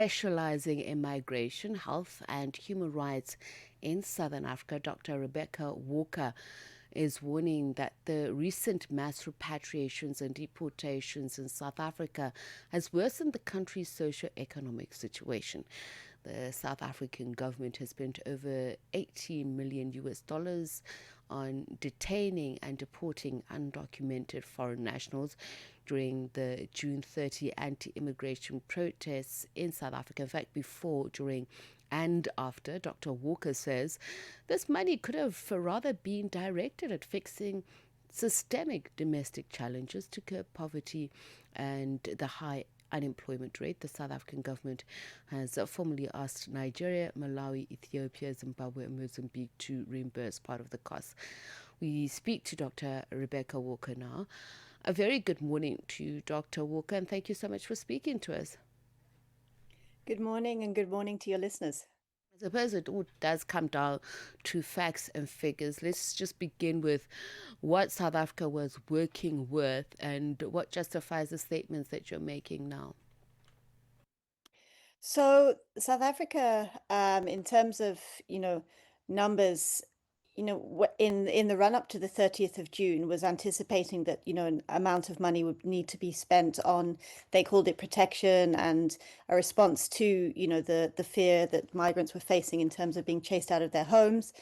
specializing in migration, health, and human rights in Southern Africa, Dr. Rebecca Walker, is warning that the recent mass repatriations and deportations in South Africa has worsened the country's socio-economic situation. The South African government has spent over 80 million US dollars on detaining and deporting undocumented foreign nationals during the June 30 anti-immigration protests in South Africa. In fact, before, during and after, Dr. Walker says this money could have rather been directed at fixing systemic domestic challenges to curb poverty and the high unemployment rate. The South African government has formally asked Nigeria, Malawi, Ethiopia, Zimbabwe and Mozambique to reimburse part of the costs. We speak to Dr. Rebecca Walker now. A very good morning to Dr. Walker, and thank you so much for speaking to us. Good morning, and good morning to your listeners. I suppose it all does come down to facts and figures. Let's just begin with what South Africa was working with and what justifies the statements that you're making now. So South Africa, in terms of, numbers, in the run up to the 30th of June, was anticipating that, an amount of money would need to be spent on, they called it protection and a response to, the fear that migrants were facing in terms of being chased out of their homes.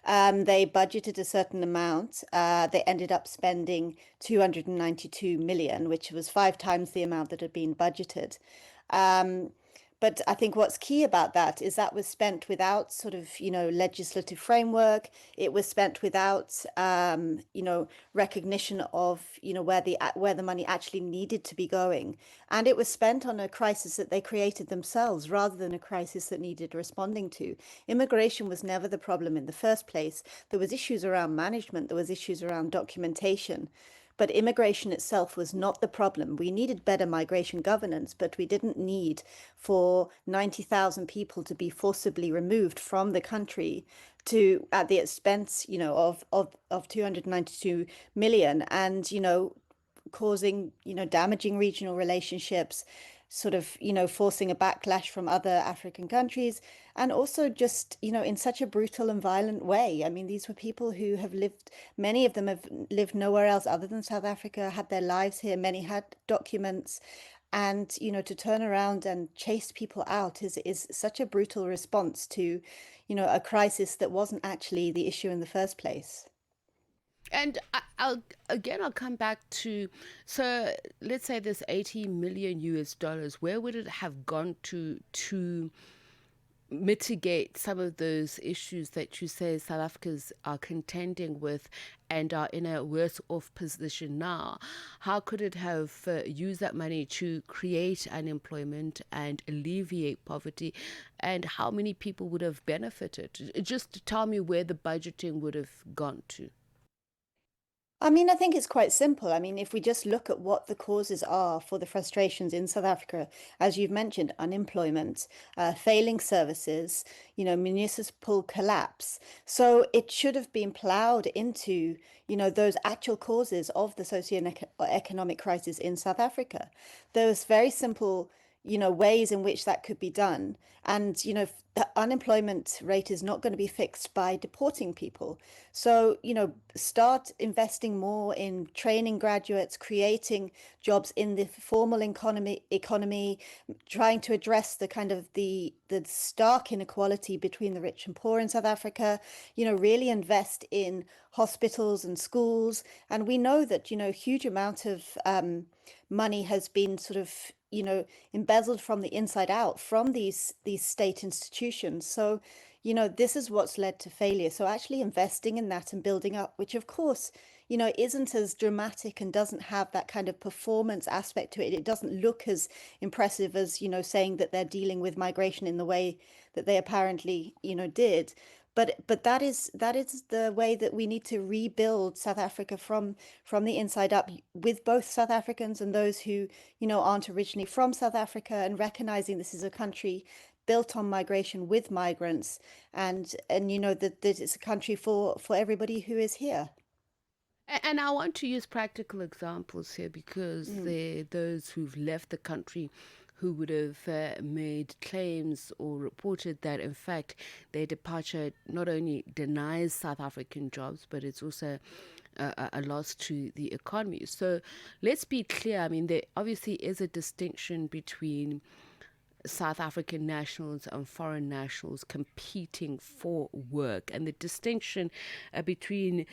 They budgeted a certain amount. They ended up spending 292 million, which was 5 times the amount that had been budgeted. But I think what's key about that is that was spent without sort of, legislative framework. It was spent without, recognition of, where the money actually needed to be going. And it was spent on a crisis that they created themselves rather than a crisis that needed responding to. Immigration was never the problem in the first place. There was issues around management. There was issues around documentation. But immigration itself was not the problem. We needed better migration governance, but we didn't need for 90,000 people to be forcibly removed from the country to at the expense, of 292 million and, causing, damaging regional relationships, sort of, forcing a backlash from other African countries, and also just, in such a brutal and violent way. I mean, these were people who have lived, many of them have lived nowhere else other than South Africa, had their lives here, many had documents. And, to turn around and chase people out is such a brutal response to, a crisis that wasn't actually the issue in the first place. And I'll come back to, so let's say this 80 million US dollars, where would it have gone to mitigate some of those issues that you say South Africans are contending with and are in a worse off position now? How could it have used that money to create unemployment and alleviate poverty? And how many people would have benefited? Just tell me where the budgeting would have gone to. I mean, I think it's quite simple. I mean, if we just look at what the causes are for the frustrations in South Africa, as you've mentioned, unemployment, failing services, municipal collapse. So it should have been ploughed into, those actual causes of the socio-economic crisis in South Africa. There's very simple, ways in which that could be done. And, the unemployment rate is not going to be fixed by deporting people. So, start investing more in training graduates, creating jobs in the formal economy, trying to address the kind of the stark inequality between the rich and poor in South Africa, really invest in hospitals and schools. And we know that, a huge amount of money has been sort of embezzled from the inside out from these state institutions. So, this is what's led to failure. So actually investing in that and building up, which of course, isn't as dramatic and doesn't have that kind of performance aspect to it. It doesn't look as impressive as, saying that they're dealing with migration in the way that they apparently, did. But that is the way that we need to rebuild South Africa from the inside up, with both South Africans and those who, aren't originally from South Africa, and recognizing this is a country built on migration with migrants, and that it's a country for everybody who is here. And I want to use practical examples here because Mm. they're those who've left the country who would have made claims or reported that, in fact, their departure not only denies South African jobs, but it's also a loss to the economy. So let's be clear. I mean, there obviously is a distinction between South African nationals and foreign nationals competing for work, and the distinction between,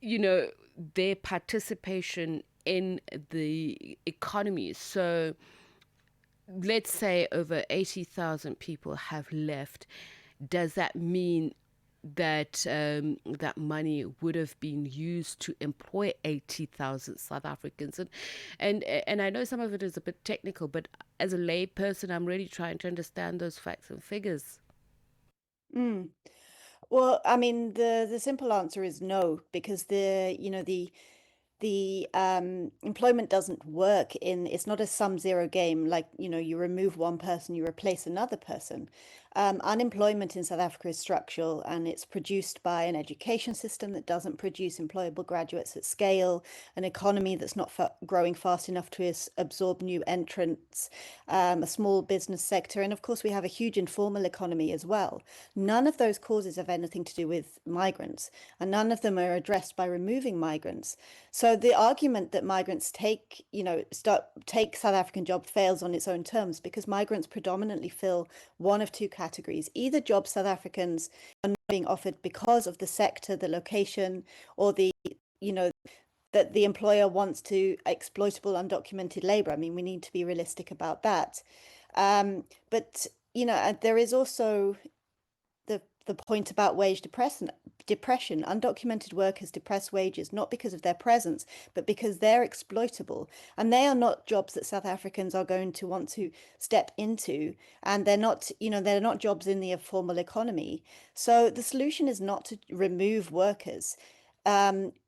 you know, their participation in the economy. So let's say over 80,000 people have left. Does that mean that that money would have been used to employ 80,000 South Africans? And I know some of it is a bit technical, but as a lay person, I'm really trying to understand those facts and figures. Mm. Well, I mean, the simple answer is no, because the employment doesn't work it's not a sum zero game. Like, you remove one person, you replace another person. Unemployment in South Africa is structural, and it's produced by an education system that doesn't produce employable graduates at scale, an economy that's not growing fast enough to absorb new entrants, a small business sector, and of course we have a huge informal economy as well. None of those causes have anything to do with migrants, and none of them are addressed by removing migrants. So the argument that migrants take South African job fails on its own terms, because migrants predominantly fill one of two categories: either jobs South Africans are not being offered because of the sector, the location, or you know, that the employer wants to exploitable undocumented labor. I mean, we need to be realistic about that. But there is also the point about wage depression. Undocumented workers depress wages not because of their presence, but because they're exploitable. And they are not jobs that South Africans are going to want to step into. And they're not jobs in the informal economy. So the solution is not to remove workers.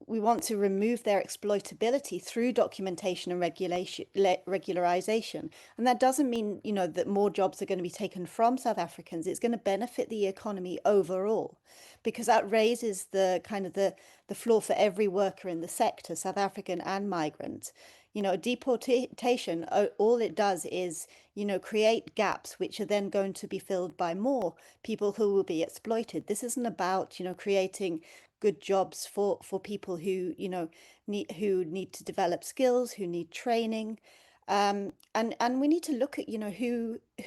We want to remove their exploitability through documentation and regularization. And that doesn't mean, that more jobs are going to be taken from South Africans. It's going to benefit the economy overall, because that raises the floor for every worker in the sector, South African and migrant. Deportation, all it does is, create gaps which are then going to be filled by more people who will be exploited. This isn't about, creating good jobs for people who need to develop skills, who need training, and we need to look at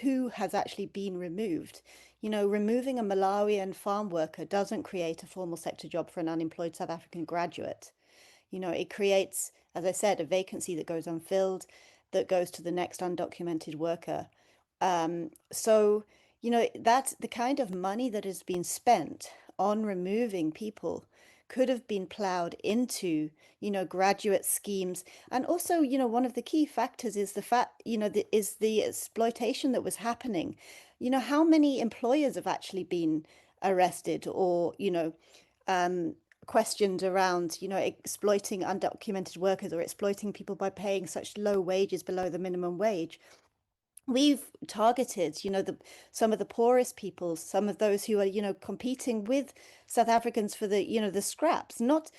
who has actually been removed. Removing a Malawian farm worker doesn't create a formal sector job for an unemployed South African graduate. It creates, as I said, a vacancy that goes unfilled, that goes to the next undocumented worker. So, that's the kind of money that has been spent on removing people could have been plowed into, graduate schemes. And also, one of the key factors is the fact, is the exploitation that was happening. How many employers have actually been arrested or, um, questioned around, exploiting undocumented workers or exploiting people by paying such low wages below the minimum wage? We've targeted, some of the poorest people, some of those who are, competing with South Africans for the scraps, not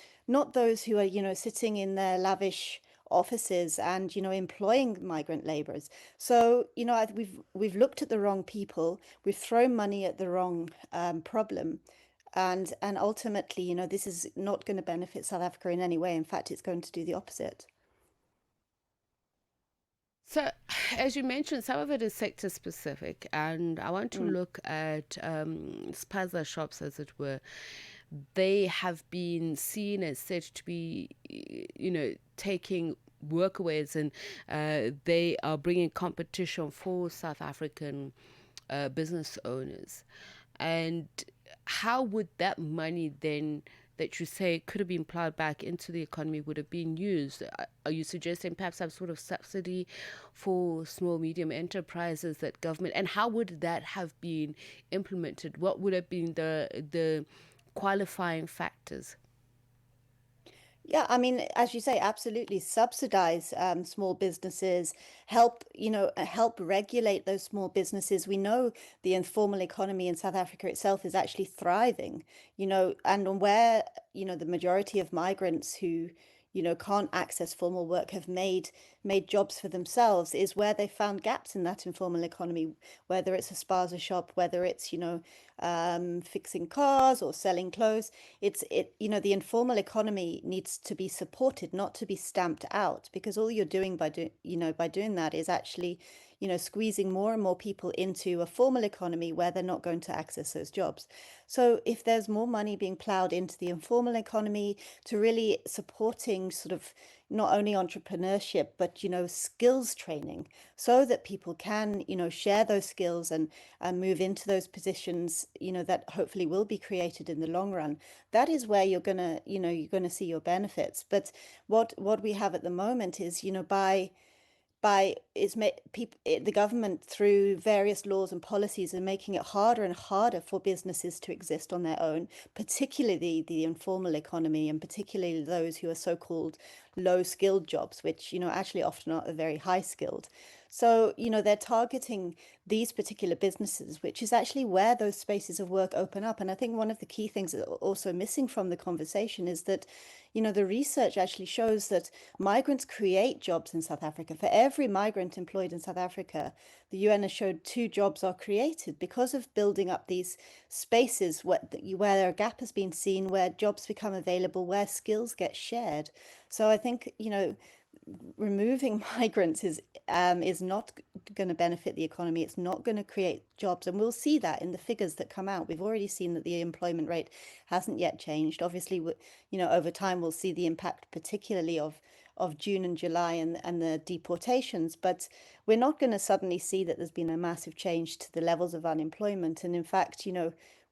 those who are, sitting in their lavish offices and, employing migrant laborers. So, we've looked at the wrong people, we've thrown money at the wrong problem, and ultimately, this is not going to benefit South Africa in any way. In fact, it's going to do the opposite. So, as you mentioned, some of it is sector specific, and I want to Mm. look at spaza shops, as it were. They have been seen as said to be, taking workaways, and they are bringing competition for South African business owners. And how would that money then, that you say could have been plowed back into the economy, would have been used? Are you suggesting perhaps some sort of subsidy for small medium enterprises that government, and how would that have been implemented? What would have been the qualifying factors? Yeah, I mean, as you say, absolutely subsidize small businesses, help regulate those small businesses. We know the informal economy in South Africa itself is actually thriving, and where, the majority of migrants who, can't access formal work have made jobs for themselves is where they found gaps in that informal economy, whether it's a spaza shop, whether it's, fixing cars or selling clothes. The informal economy needs to be supported, not to be stamped out, because all you're doing by doing that is actually, squeezing more and more people into a formal economy where they're not going to access those jobs. So if there's more money being plowed into the informal economy to really supporting sort of not only entrepreneurship, but, skills training so that people can, share those skills and move into those positions, that hopefully will be created in the long run. That is where you're gonna see your benefits. But what we have at the moment is, by it's made people the government through various laws and policies are making it harder and harder for businesses to exist on their own, particularly the informal economy and particularly those who are so-called low skilled jobs, which actually often are very high skilled. So they're targeting these particular businesses, which is actually where those spaces of work open up. And I think one of the key things that are also missing from the conversation is that the research actually shows that migrants create jobs in South Africa. For every migrant employed in South Africa, the UN has showed 2 jobs are created because of building up these spaces where a gap has been seen, where jobs become available, where skills get shared. So I think, removing migrants is not going to benefit the economy. It's not going to create jobs, and we'll see that in the figures that come out. We've already seen that the employment rate hasn't yet changed. Obviously, over time we'll see the impact, particularly of June and July and the deportations. But we're not going to suddenly see that there's been a massive change to the levels of unemployment. And in fact,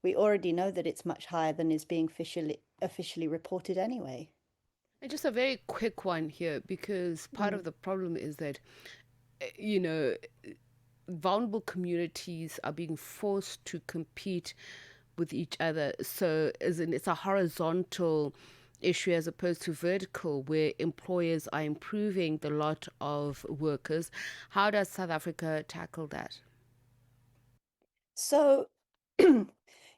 we already know that it's much higher than is being officially reported anyway. And just a very quick one here, because part of Mm. the problem is that, you know, vulnerable communities are being forced to compete with each other. So, as in, it's a horizontal issue as opposed to vertical, where employers are improving the lot of workers. How does South Africa tackle that? So,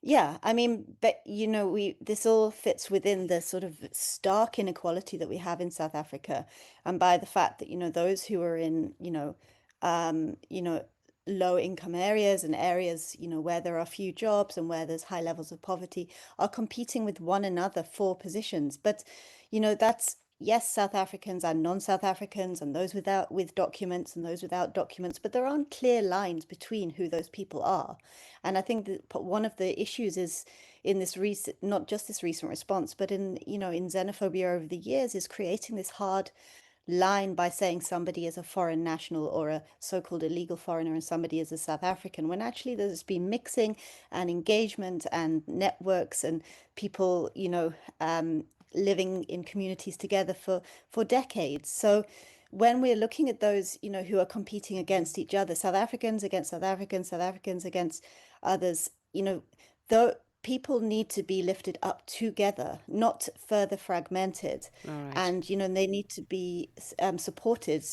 yeah, I mean, but we this all fits within the sort of stark inequality that we have in South Africa, and by the fact that those who are in um, you know low income areas and areas where there are few jobs and where there's high levels of poverty are competing with one another for positions. But that's yes, South Africans and non-South Africans and those with documents and those without documents, but there aren't clear lines between who those people are. And I think that one of the issues is in this recent, not just this recent response, but in xenophobia over the years, is creating this hard line by saying somebody is a foreign national or a so-called illegal foreigner and somebody is a South African, when actually there's been mixing and engagement and networks and people, living in communities together for decades. So when we're looking at those, who are competing against each other, South Africans against South Africans, South Africans against others, though people need to be lifted up together, not further fragmented. All right. And they need to be supported,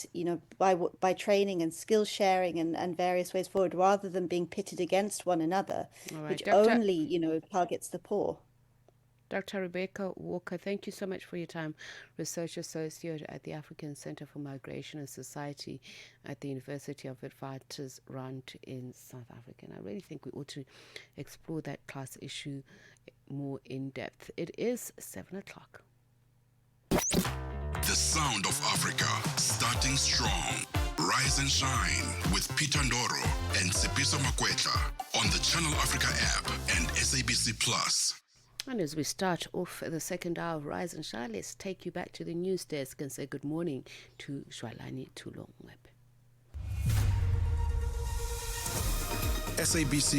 by training and skill sharing and various ways forward, rather than being pitted against one another, All right. which Dr. only targets the poor. Dr. Rebecca Walker, thank you so much for your time. Research Associate at the African Center for Migration and Society at the University of Witwatersrand in South Africa. And I really think we ought to explore that class issue more in depth. It is 7 o'clock. The sound of Africa, starting strong. Rise and shine with Peter Ndoro and Sipiso Makwetla on the Channel Africa app and SABC Plus. And as we start off the second hour of Rise and Shine, let's take you back to the news desk and say good morning to Shwalani Tulongweb. SABC